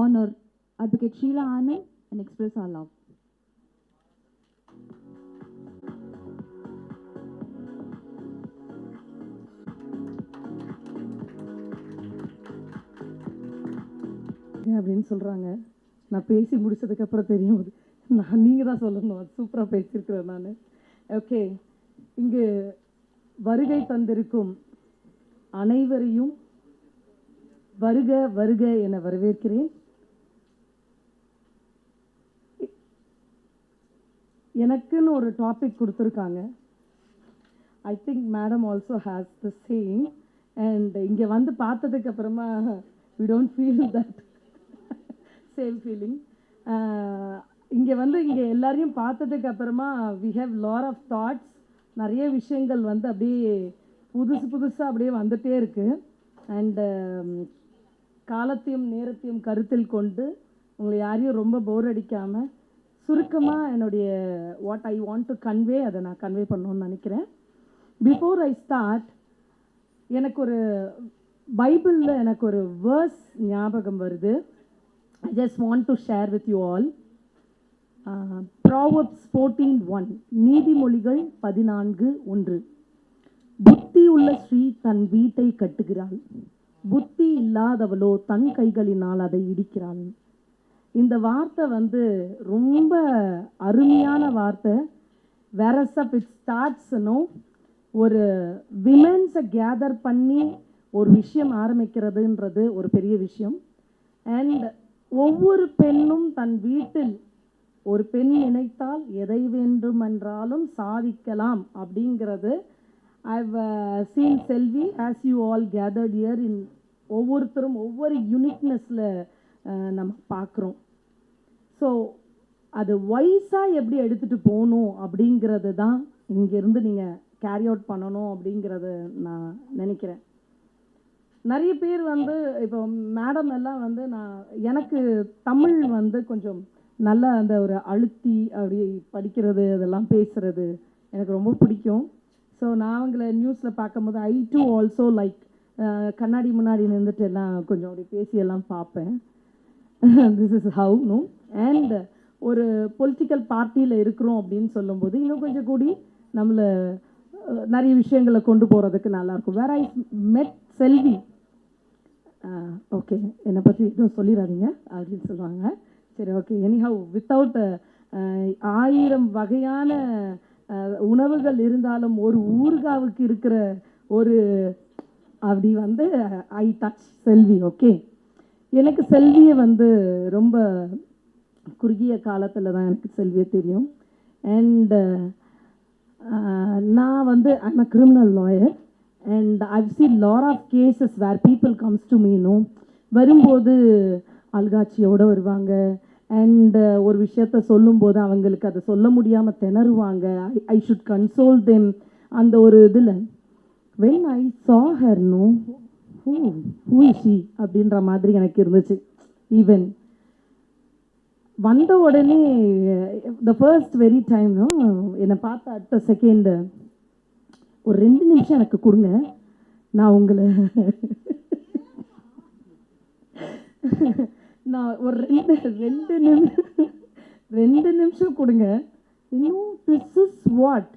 honor Advocate Sheila Anand and express our love. அப்படின்னு சொல்கிறாங்க. நான் பேசி முடிச்சதுக்கப்புறம் தெரியும் நீங்கள் தான் சொல்லணும். அது சூப்பராக பேசியிருக்கிறேன் நான். ஓகே, இங்கு வருகை தந்திருக்கும் அனைவரையும் வருக வருக என வரவேற்கிறேன். எனக்குன்னு ஒரு டாபிக் கொடுத்துருக்காங்க. I think madam also has the same. And இங்கே வந்து பார்த்ததுக்கு அப்புறமா we don't feel that same feeling. இங்கே எல்லாரையும் பார்த்ததுக்கு அப்புறமா we have lot of thoughts. நிறைய விஷயங்கள் அப்படியே புதுசாக அப்படியே வந்துட்டே இருக்குது. அண்டு காலத்தையும் நேரத்தையும் கருத்தில் கொண்டு உங்களை யாரையும் ரொம்ப போர் அடிக்காமல் சுருக்கமாக என்னுடைய what I want to convey அதை நான் கன்வே பண்ணணும்னு நினைக்கிறேன். பிஃபோர் ஐ ஸ்டார்ட், எனக்கு ஒரு பைபிளில் எனக்கு ஒரு வேர்ஸ் ஞாபகம் வருது. I just want to share with you all. Proverbs 14:1, நீதிமொழிகள் 14:1. புத்தி உள்ள ஸ்ரீ தன் வீட்டை கட்டுகிறாள், புத்தி இல்லாதவளோ தன் கைகளினால் அதை இடிக்கிறாள். இந்த வார்த்தை ரொம்ப அருமையான வார்த்தை. whereas it starts ஒரு விமென்ஸை கேதர் பண்ணி ஒரு விஷயம் ஆரம்பிக்கிறதுன்றது ஒரு பெரிய விஷயம். அண்ட் ஒவ்வொரு பெண்ணும் தன் வீட்டில் ஒரு பெண் நினைத்தால் எதை வேண்டுமென்றாலும் சாதிக்கலாம் அப்படிங்கிறது. I've seen Selvi as you all gathered year இன். ஒவ்வொருத்தரும் ஒவ்வொரு யூனிக்னஸில் நம்ம பார்க்குறோம். ஸோ அது வைஸாக எப்படி எடுத்துகிட்டு போகணும் அப்படிங்கிறது தான் இங்கேருந்து நீங்கள் கேரி அவுட் பண்ணணும் அப்படிங்கிறத நான் நினைக்கிறேன். நிறைய பேர் இப்போ மேடம் எல்லாம் நான் எனக்கு தமிழ் கொஞ்சம் நல்லா அந்த ஒரு அழுத்தி அப்படி படிக்கிறது அதெல்லாம் பேசுகிறது எனக்கு ரொம்ப பிடிக்கும். ஸோ நான் அவங்கள நியூஸில் பார்க்கும்போது ஐ டூ ஆல்சோ லைக் கண்ணாடி முன்னாடி நின்றுட்டு எல்லாம் கொஞ்சம் அப்படி பேசியெல்லாம் பார்ப்பேன். This is how no. And ஒரு பொலிட்டிக்கல் பார்ட்டியில் இருக்கிறோம் அப்படின்னு சொல்லும்போது இன்னும் கொஞ்சம் கூடி நம்மளை நிறைய விஷயங்களை கொண்டு போகிறதுக்கு நல்லாயிருக்கும். வேர் ஐ மெட் செல்வி. ஓகே, என்னை பற்றி எதுவும் சொல்லிடாதீங்க அப்படின்னு சொல்லுவாங்க. சரி, ஓகே. எனிஹவ், வித்தவுட் 1000 வகையான உணவுகள் இருந்தாலும் ஒரு ஊறுகாவுக்கு இருக்கிற ஒரு அப்படி ஐ டச் செல்வி. ஓகே, எனக்கு செல்வியை ரொம்ப குறுகிய காலத்தில் தான் எனக்கு செல்வியை தெரியும். அண்ட் நான் I'm a criminal lawyer and I've seen lot of cases where people comes to me, வரும்போது அல்காட்சியோடு வருவாங்க. அண்ட் ஒரு விஷயத்த சொல்லும்போது அவங்களுக்கு அதை சொல்ல முடியாமல் திணறுவாங்க. I should console them. அந்த ஒரு இதில் when I saw her, who is she அப்படின்ற மாதிரி எனக்கு இருந்துச்சு. ஈவன் வந்த உடனே the first very time என்னை பார்த்த அடுத்த செகண்ட் ஒரு 2 நிமிஷம் எனக்கு கொடுங்க, நான் உங்களை நான் ஒரு 2 நிமிஷம் கொடுங்க. இன்னும் திஸ் இஸ் வாட்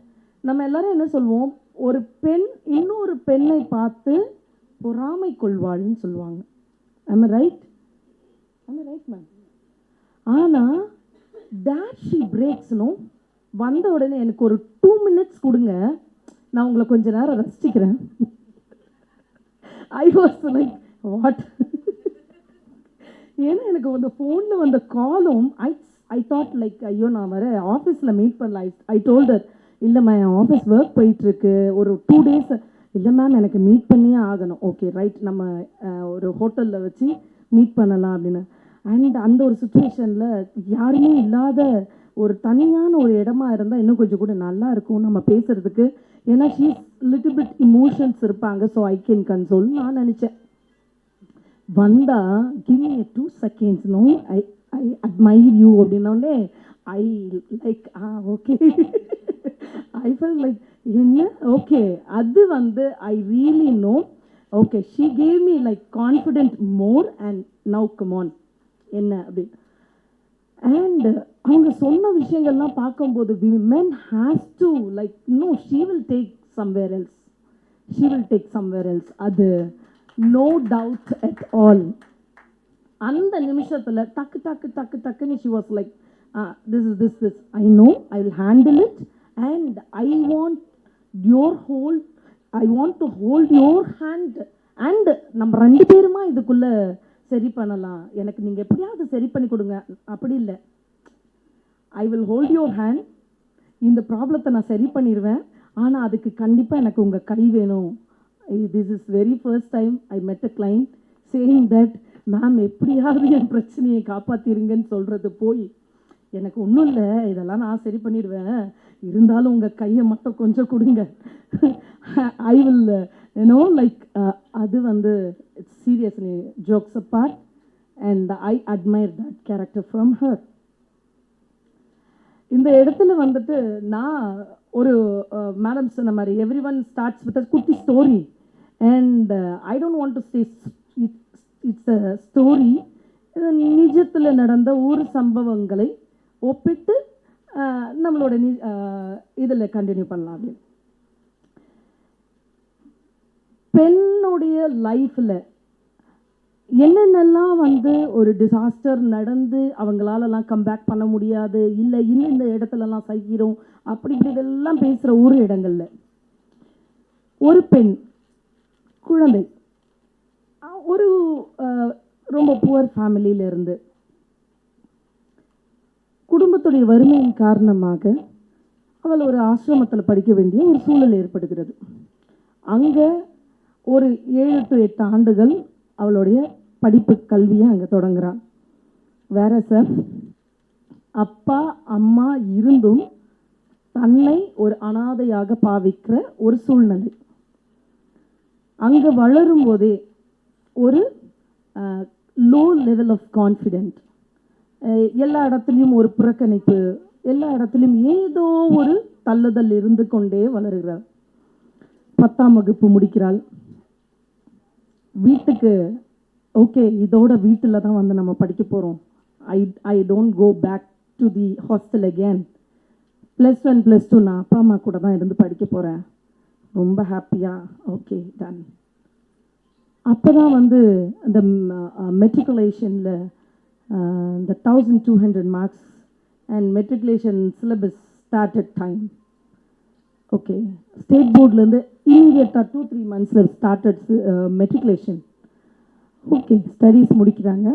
நம்ம எல்லாரும் என்ன சொல்லுவோம், ஒரு பெண் இன்னொரு பெண்ணை பார்த்து பொறாமை கொள்வாள்னு சொல்லுவாங்க. am I right ma'am? ஆனால் that she breaks, வந்த உடனே எனக்கு ஒரு 2 minutes கொடுங்க, நான் உங்களை கொஞ்ச நேரம் ரசிச்சுக்கிறேன். I was like what. ஏன்னா எனக்கு அந்த ஃபோனில் வந்த காலும் ஐ தாட் லைக் ஐயோ நான் வர ஆஃபீஸில் மீட் பண்ணல. ஐ டோல்டர், இல்லைம்மா என் ஆஃபீஸ் ஒர்க் போயிட்டுருக்கு, ஒரு 2 days. இல்லை மேம் எனக்கு மீட் பண்ணியே ஆகணும். ஓகே ரைட், நம்ம ஒரு ஹோட்டலில் வச்சு மீட் பண்ணலாம் அப்படின்னு. அண்ட் அந்த ஒரு சுச்சுவேஷனில் யாருமே இல்லாத ஒரு தனியான ஒரு இடமா இருந்தால் இன்னும் கொஞ்சம் கூட நல்லா இருக்கும் நம்ம பேசுகிறதுக்கு. ஏன்னா ஷீஸ் லிட்டில் பிட் இமோஷன்ஸ் இருப்பாங்க. ஸோ ஐ கேன் கன்சோல் நான் நினச்சேன். வந்தா give me 2 seconds, I admire you அப்படின்னோடனே I like okay I fell like என்ன ஓகே அது I really know. Okay, she gave me like confident more. And now come on, என்ன அப்படின்னு. அண்ட் அவங்க சொன்ன விஷயங்கள்லாம் பார்க்கும்போது women has to like no she will take somewhere else, she will take somewhere else, அது நோ டவுட் அட் ஆல். அந்த நிமிஷத்தில் டக்கு டக்கு டக்கு டக்குன்னு she was like this I know I will handle it and I want to hold your hand and நம்ம 2 பேருமா இதுக்குள்ளே சரி பண்ணலாம், எனக்கு நீங்கள் எப்படியாவது சரி பண்ணி கொடுங்க, அப்படி இல்லை, I will hold your hand, இந்த ப்ராப்ளத்தை நான் சரி பண்ணிடுவேன், ஆனால் அதுக்கு கண்டிப்பாக எனக்கு உங்கள் கை வேணும். This is very first time I met a client saying that ma'am எப்படியாவது என் பிரச்சனையை காப்பாற்றிருங்கன்னு சொல்கிறது போய் எனக்கு ஒன்றும் இல்லை, இதெல்லாம் நான் சரி பண்ணிடுவேன், இருந்தாலும் உங்கள் கையை மட்டும் கொஞ்சம் கொடுங்க, ஐ வில் யூனோ லைக் அது வந்து it's seriously jokes apart and I admire that character from her. இந்த இடத்துல வந்துட்டு நான் ஒரு மேடம் சொன்ன மாதிரி everyone starts with a குட்டி story and I don't want to stay, it's a story, நிஜத்தில் நடந்த ஒரு சம்பவங்களை ஒப்பிட்டு நம்மளோட இதில் கண்டினியூ பண்ணலாம் அப்படின்னு. பெண்ணுடைய லைஃப்பில் என்னென்னலாம் வந்து ஒரு டிசாஸ்டர் நடந்து அவங்களாலலாம் கம்பேக் பண்ண முடியாது, இல்லை இன்னும் இந்த இடத்துலலாம் சகிக்கிறோம் அப்படி இப்படிலாம் பேசுகிற ஒரு இடங்கள்ல ஒரு பெண் குழந்தை ஒரு ரொம்ப புவர் ஃபேமிலியிலேருந்து குடும்பத்துடைய வறுமையின் காரணமாக அவள் ஒரு ஆசிரமத்தில் படிக்க வேண்டிய ஒரு சூழல் ஏற்படுகிறது. அங்கே ஒரு 7 to 8 ஆண்டுகள் அவளுடைய படிப்பு கல்வியை அங்கே தொடங்குறான். வேற சார் அப்பா அம்மா இருந்தும் தன்னை ஒரு அனாதையாக பாவிக்கிற ஒரு சூழ்நிலை. அங்கே வளரும் போதே ஒரு லோ லெவல் ஆஃப் கான்ஃபிடென்ட், எல்லா இடத்துலையும் ஒரு புறக்கணிப்பு, எல்லா இடத்துலையும் ஏதோ ஒரு தள்ளுதல் இருந்து கொண்டே வளருகிறாள். 10ஆம் வகுப்பு முடிக்கிறாள். வீட்டுக்கு ஓகே இதோட வீட்டில் தான் வந்து நம்ம படிக்க போகிறோம், I don't go back to the hostel again, +1 +2 நான் அப்பா அம்மா கூட தான் இருந்து படிக்க போகிறேன், ரொம்ப ஹாப்பியாக ஓகே டன். அப்போ தான் வந்து இந்த மெட்ரிகுலேஷனில் இந்த 1200 marks and matriculation syllabus started time. Okay state போர்ட்லேருந்து இமீடியட்டாக 2-3 months started matriculation. Okay studies முடிக்கிறாங்க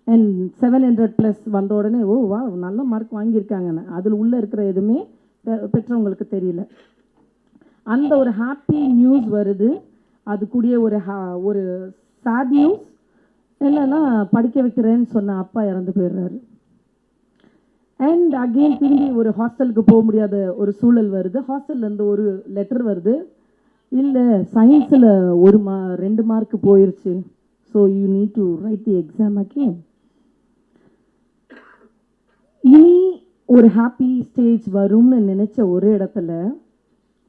அண்ட் 700+ வந்த உடனே ஓ வா நல்ல மார்க் வாங்கியிருக்காங்கன்னு அதில் உள்ளே இருக்கிற எதுவுமே பெற்றவங்களுக்கு தெரியல. அந்த ஒரு ஹாப்பி நியூஸ் வருது, அது கூடிய ஒரு சேட் நியூஸ் என்னன்னா படிக்க வைக்கிறேன்னு சொன்ன அப்பா இறந்து போயிடுறாரு. அண்ட் அகெயின் திரும்பி ஒரு ஹாஸ்டலுக்கு போக முடியாத ஒரு சூழல் வருது. ஹாஸ்டல்லேருந்து ஒரு லெட்டர் வருது, இல்லை சயின்ஸில் 2 மார்க் போயிடுச்சு, so you need to right the exam again. இனி ஒரு ஹாப்பி ஸ்டேஜ் வரும்னு நினச்ச ஒரு இடத்துல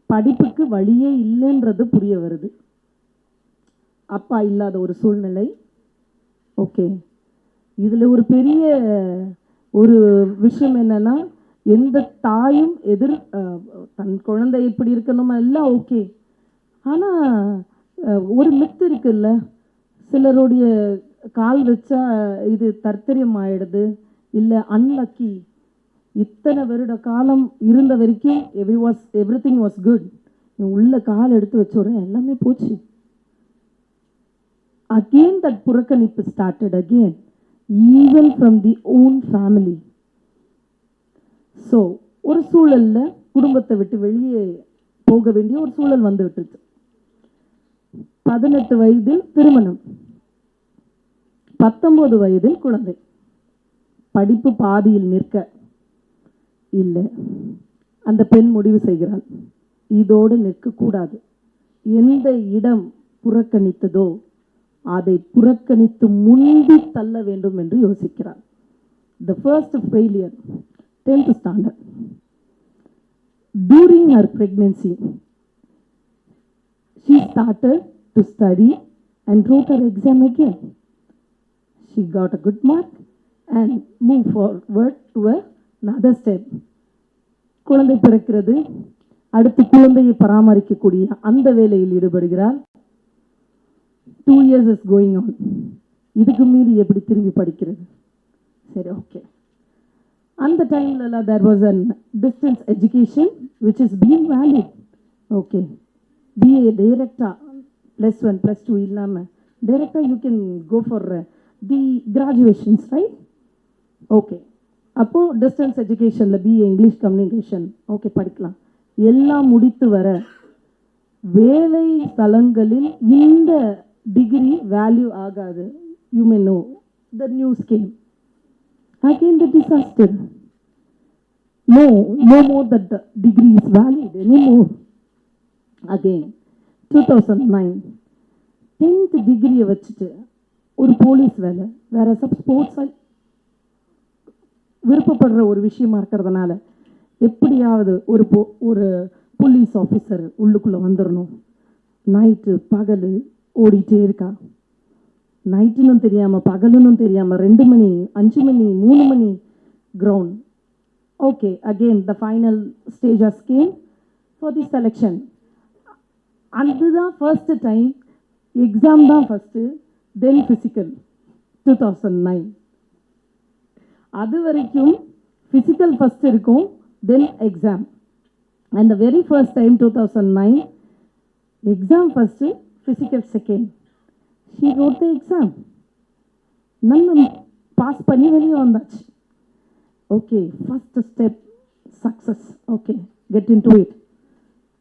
படிப்புக்கு வழியே இல்லைன்றது புரிய வருது. அப்பா இல்லாத ஒரு சூழ்நிலை. ஓகே இதில் ஒரு பெரிய ஒரு விஷயம் என்னன்னா, எந்த தாயும் தன் குழந்தை இப்படி இருக்கணும் எல்லாம் ஓகே, ஆனால் ஒரு மித்து இருக்குல்ல, சிலருடைய கால் வச்சா இது தர்த்தரியம் ஆயிடுது, இல்லை அன்லக்கி, இத்தனை வருட காலம் இருந்த வரைக்கும் எவ்ரிதிங் வாஸ் குட், உள்ள கால் எடுத்து வச்சோடனே எல்லாமே போச்சு. Again that புறக்கணிப்பு started again, even from the own family. So ஒரு சூழல்ல குடும்பத்தை விட்டு வெளியே போக வேண்டிய ஒரு சூழல் வந்து விட்டுருச்சு. 18 வயதில் திருமணம், 19 வயதில் குழந்தை. படிப்பு பாதியில் நிற்க இல்லை, அந்த பெண் முடிவு செய்கிறாள் இதோடு நிற்கக்கூடாது. எந்த இடம் புறக்கணித்ததோ அதை புறக்கணித்து முந்தி தள்ள வேண்டும் என்று யோசிக்கிறார். The first failure, 10th standard. During her pregnancy, she started to study and wrote her exam again. She got a good mark and move forward to another step. குழந்தை பிறக்கிறது, அடுத்து குழந்தையை பராமரிக்கக்கூடிய அந்த வேலையில் ஈடுபடுகிறார். 2 years is going on. இதுக்கு மீறி எப்படி திரும்பி படிக்கிறது? சரி, ஓகே. அந்த டைம்ல there was an distance education which is being valid. Okay, BA director +1 +2 இல்லாம director you can go for the graduations, right? Okay, அப்போ distance educationல BA English communication okay படிக்கலாம். எல்லாம் முடித்து வர வேலை ஸ்தலங்களில் இந்த டிகிரி வேல்யூ ஆகாது. You may know the news came. Again the disaster. No more that the degree is valid anymore. Again 2009 10th degree வச்சுட்டு ஒரு போலீஸ் வேலை வேற ஸ்போர்ட்ஸ் விருப்பப்படுற ஒரு விஷயமா இருக்கிறதுனால எப்படியாவது ஒரு போலீஸ் ஆஃபீஸர் உள்ளுக்குள்ளே வந்துடணும். நைட்டு பகல் ஓடிட்டே இருக்கா. நைட்டுன்னு தெரியாமல் பகலுன்னு தெரியாமல் 2 மணி 5 மணி 3 மணி ground. Okay, again the final stage of game for the selection. அதுதான் ஃபர்ஸ்ட் டைம். எக்ஸாம் தான் ஃபஸ்ட்டு, தென் ஃபிசிக்கல். 2009 அது வரைக்கும் ஃபிசிக்கல் ஃபஸ்ட் இருக்கும், then exam. And the very first time 2009 exam first, physical second. she wrote the exam. நம்ம pass பண்ணி வெளியே வந்தாச்சு. Okay, first step success. Okay, get in to it.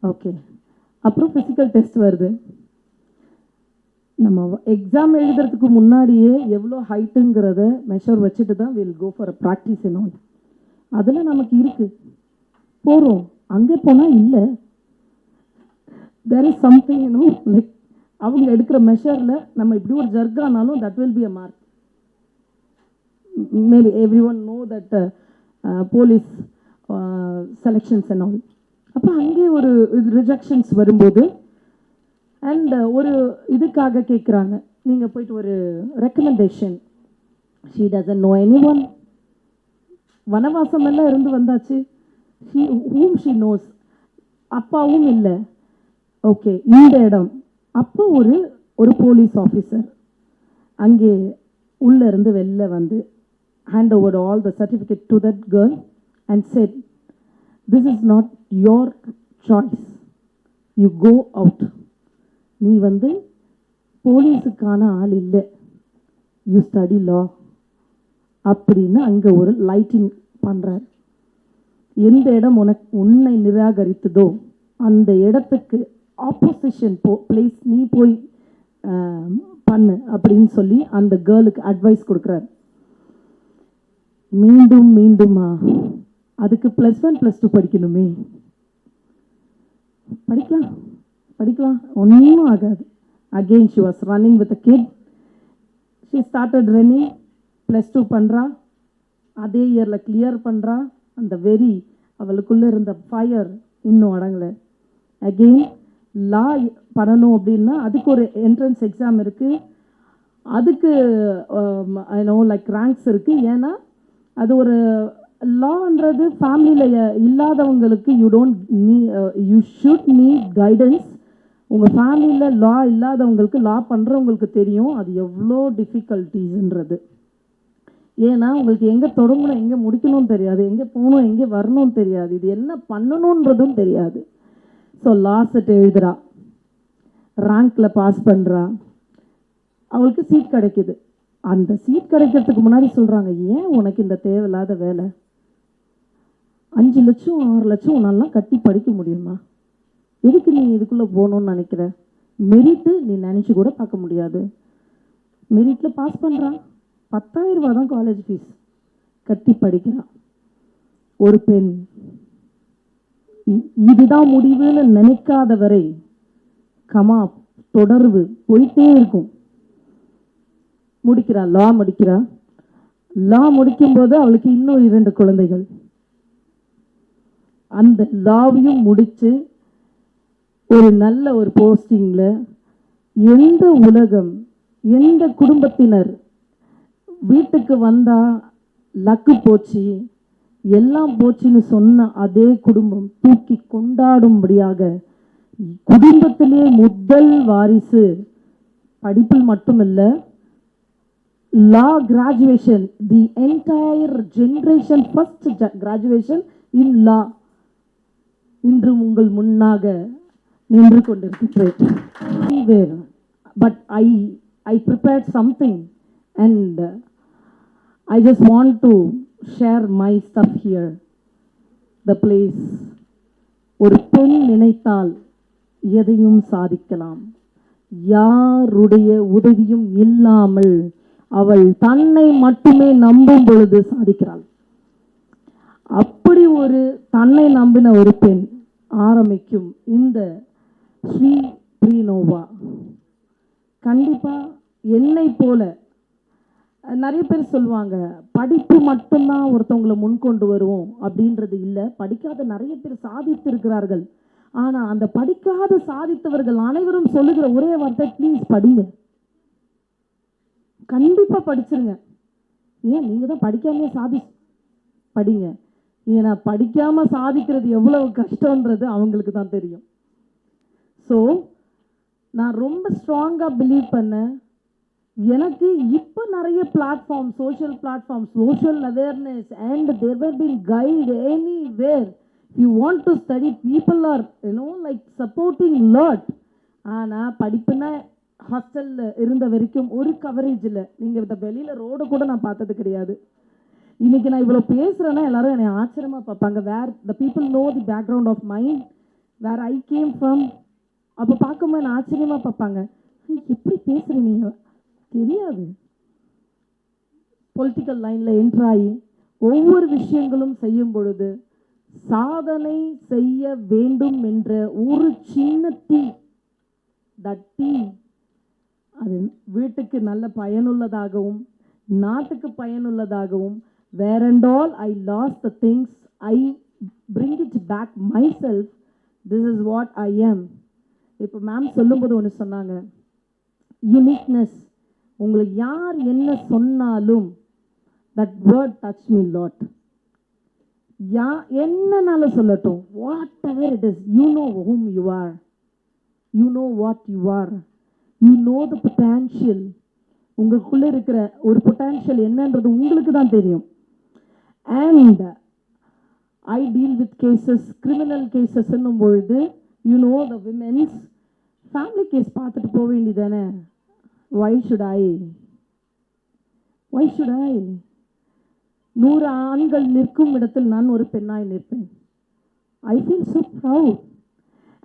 Okay, அப்புறம் physical test வருது. நம்ம எக்ஸாம் எழுதுறதுக்கு முன்னாடியே எவ்வளோ ஹைட்டுங்கிறத மெஷர் வச்சுட்டு தான் வில் கோ ஃபார் ப்ராக்டிஸ் இன்னும். அதில் நமக்கு இருக்குது, போகிறோம். அங்கே போனால் இல்லை, தேர் இஸ் சம்திங் லைக் அவங்க எடுக்கிற மெஷரில் நம்ம இப்படி ஒரு ஜர்கானாலும் that will be a mark. Maybe everyone know that police selections and all. அப்போ அங்கே ஒரு ரிஜெக்ஷன்ஸ் வரும்போது அண்ட் ஒரு இதுக்காக கேட்குறாங்க, நீங்கள் போயிட்டு ஒரு recommendation. She doesn't know any one. வனவாசம் எல்லாம் இருந்து வந்தாச்சு. ஹூம் ஷீ நோஸ். அப்பாவும் இல்லை. ஓகே, இந்த இடம். அப்போ ஒரு போலீஸ் ஆஃபீஸர் அங்கே உள்ளே இருந்து வெளில வந்து hand over all the certificate to that girl and said, this is not your choice, you go out. நீ வந்து போலீஸுக்கான ஆள் இல்லை, யூ ஸ்டடி லா அப்படின்னு அங்கே ஒரு லைட்டிங் பண்ணுறார். எந்த இடம் உன்னை நிராகரித்ததோ அந்த இடத்துக்கு ஆப்போசிஷன் பிளேஸ் நீ போய் பண்ணு அப்படின்னு சொல்லி அந்த கேர்ளுக்கு அட்வைஸ் கொடுக்குறாரு. மீண்டும் மீண்டுமா? அதுக்கு +1 +2 படிக்கணுமே. படிக்கலாம் ஒன்றும் ஆகாது. Again she was running with a kid. She started running. +2 பண்ணுறா, அதே இயரில் கிளியர் பண்ணுறா. அந்த வெறி அவளுக்குள்ளே இருந்த ஃபயர் இன்னும் அடங்கலை. அகெயின் லா பண்ணணும் அப்படின்னா அதுக்கு ஒரு என்ட்ரன்ஸ் எக்ஸாம் இருக்குது. அதுக்கு லைக் ரேங்க்ஸ் இருக்குது. ஏன்னா அது ஒரு லான்றது ஃபேமிலியில் இல்லாதவங்களுக்கு யூ ஷுட் நீட் கைடன்ஸ். உங்கள் ஃபேமிலியில் லா இல்லாதவங்களுக்கு, லா பண்ணுறவங்களுக்கு தெரியும் அது எவ்வளோ டிஃபிகல்ட்டிஸ்ன்றது. ஏன்னா உங்களுக்கு எங்கே தொடங்கணும் எங்கே முடிக்கணும்னு தெரியாது, எங்கே போகணும் எங்கே வரணும்னு தெரியாது, இது என்ன பண்ணணுன்றதும் தெரியாது. ஸோ லா செட் எழுதுறா, ரேங்க்கில் பாஸ் பண்ணுறா, அவளுக்கு சீட் கிடைக்கிது. அந்த சீட் கிடைக்கிறதுக்கு முன்னாடி சொல்கிறாங்க, ஏன் உனக்கு இந்த தேவையில்லாத வேலை? 5 லட்சம் 6 லட்சம் உன்னாலாம் கட்டி படிக்க முடியுமா? எதுக்கு நீ இதுக்குள்ளே போகணுன்னு நினைக்கிற? மெரிட்டு நீ நினச்சி கூட பார்க்க முடியாது. மெரிட்டில் பாஸ் பண்ணுறான், 10,000 ரூபா தான் காலேஜ் ஃபீஸ், கட்டி படிக்கிறான். ஒரு பெண் இதுதான் முடிவுன்னு நினைக்காத வரை கமா தொடர்பு போயிட்டே இருக்கும். முடிக்கிறா, லா முடிக்கிறா. லா முடிக்கும்போது அவளுக்கு இன்னும் 2 குழந்தைகள். அந்த லாவையும் முடித்து ஒரு நல்ல ஒரு போஸ்டிங்கில் எந்த உலகம் எந்த குடும்பத்தினர் வீட்டுக்கு வந்தால் லக்கு போச்சு எல்லாம் போச்சுன்னு சொன்ன அதே குடும்பம் தூக்கி கொண்டாடும்படியாக குடும்பத்திலே முதல் வாரிசு படிப்பில் மட்டுமல்ல law graduation, the entire generation first graduation in law இன்று உங்கள் முன்னாக நின்று கொண்டிருக்கிறேன். But I prepared something and I just want to share my stuff here. The place. ஒரு பெண் நினைத்தால் எதையும் சாதிக்கலாம். யாருடைய உதவியும் இல்லாமல் அவள் தன்னை மட்டுமே நம்பும் பொழுது சாதிக்கிறாள். அப்படி ஒரு தன்னை நம்பின ஒரு பெண் ஆரம்பிக்கும் இந்த ஸ்ரீ ப்ரீனோவா கண்டிப்பா என்னை போல நிறைய பேர் சொல்லுவாங்க படிப்பு மட்டும்தான் ஒருத்தவங்களை முன்கொண்டு வருவோம் அப்படின்றது இல்லை. படிக்காத நிறைய பேர் சாதித்து இருக்கிறார்கள். ஆனா அந்த படிக்காத சாதித்தவர்கள் அனைவரும் சொல்லுகிற ஒரே வார்த்தை ப்ளீஸ் படிங்க, கண்டிப்பா படிச்சிருங்க. ஏன் நீங்க தான் படிக்காம படிங்க. ஏன்னா படிக்காம சாதிக்கிறது எவ்வளவு கஷ்டம்ன்றது அவங்களுக்கு தான் தெரியும். ஸோ நான் ரொம்ப ஸ்ட்ராங்கா பிலீவ் பண்ணேன். எனக்கு இப்போ நிறைய platform, social platform, social awareness and there will be guide anywhere you want to study people are like supporting lot. ஆனால் படிப்புனா ஹாஸ்டலில் இருந்த வரைக்கும் ஒரு கவரேஜ் இல்லை. நீங்கள் இந்த வெளியில் ரோடு கூட நான் பார்த்தது கிடையாது. இன்னைக்கு நான் இவ்வளோ பேசுகிறேன்னா எல்லாரும் என்னை ஆச்சரியமாக பார்ப்பாங்க. Where the people know the background of mind, where I came from. அப்போ பார்க்கும்போது என்னை ஆச்சரியமாக பார்ப்பாங்க, எப்படி பேசுகிறீங்க தெரியாது. பொலிட்டிக்கல் லைனில் என்ட்ராகி ஒவ்வொரு விஷயங்களும் செய்யும் பொழுது சாதனை செய்ய வேண்டும் என்ற ஒரு சின்ன தீ, தட்டி அது வீட்டுக்கு நல்ல பயனுள்ளதாகவும் நாட்டுக்கு பயனுள்ளதாகவும், where and all I lost the things, I bring it back myself. This is what I am. இப்போ மேம் சொல்லும்போது ஒன்று சொன்னாங்க, யூனிக்னஸ். உங்களை யார் என்ன சொன்னாலும் that word touch me lot. என்னன்னாலும் சொல்லட்டும், whatever it is, you know whom you are, you know what you are, you know the potential. உங்களுக்குள்ளே இருக்கிற ஒரு பொட்டன்ஷியல் என்னன்றது உங்களுக்கு தான் தெரியும். And I deal with cases, criminal cases என்னும் பொழுது you know the women's family case பார்த்துட்டு போக வேண்டியதானே. why should I 100 ஆண்கள் நிற்கும் இடத்தில் நான் ஒரு பெண்ணாய் நிற்பேன். I feel so proud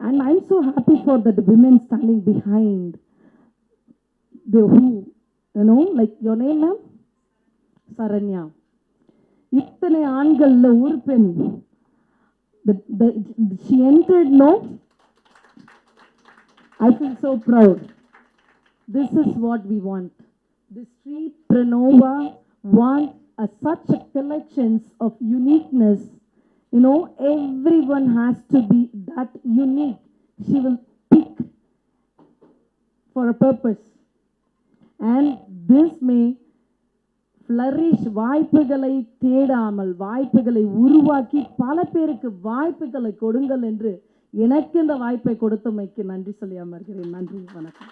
and I'm so happy for the women standing behind the who, like your name ma'am, Saranya. இத்தனை ஆண்கள்ல ஒரு பெண், she entered, no, I feel so proud. This is what we want. The Sri Pranova want such a collections of uniqueness. Everyone has to be that unique. She will pick for a purpose. And this may flourish. வாய்ப்புகளை தேடாமல் வாய்ப்புகளை உருவாக்கி பல பேருக்கு வாய்ப்புகளை கொடுங்கள் என்று எனக்கு இந்த வாய்ப்பை கொடுத்தமைக்கு நன்றி சொல்லி அமர்கிறேன். நன்றி, வணக்கம்.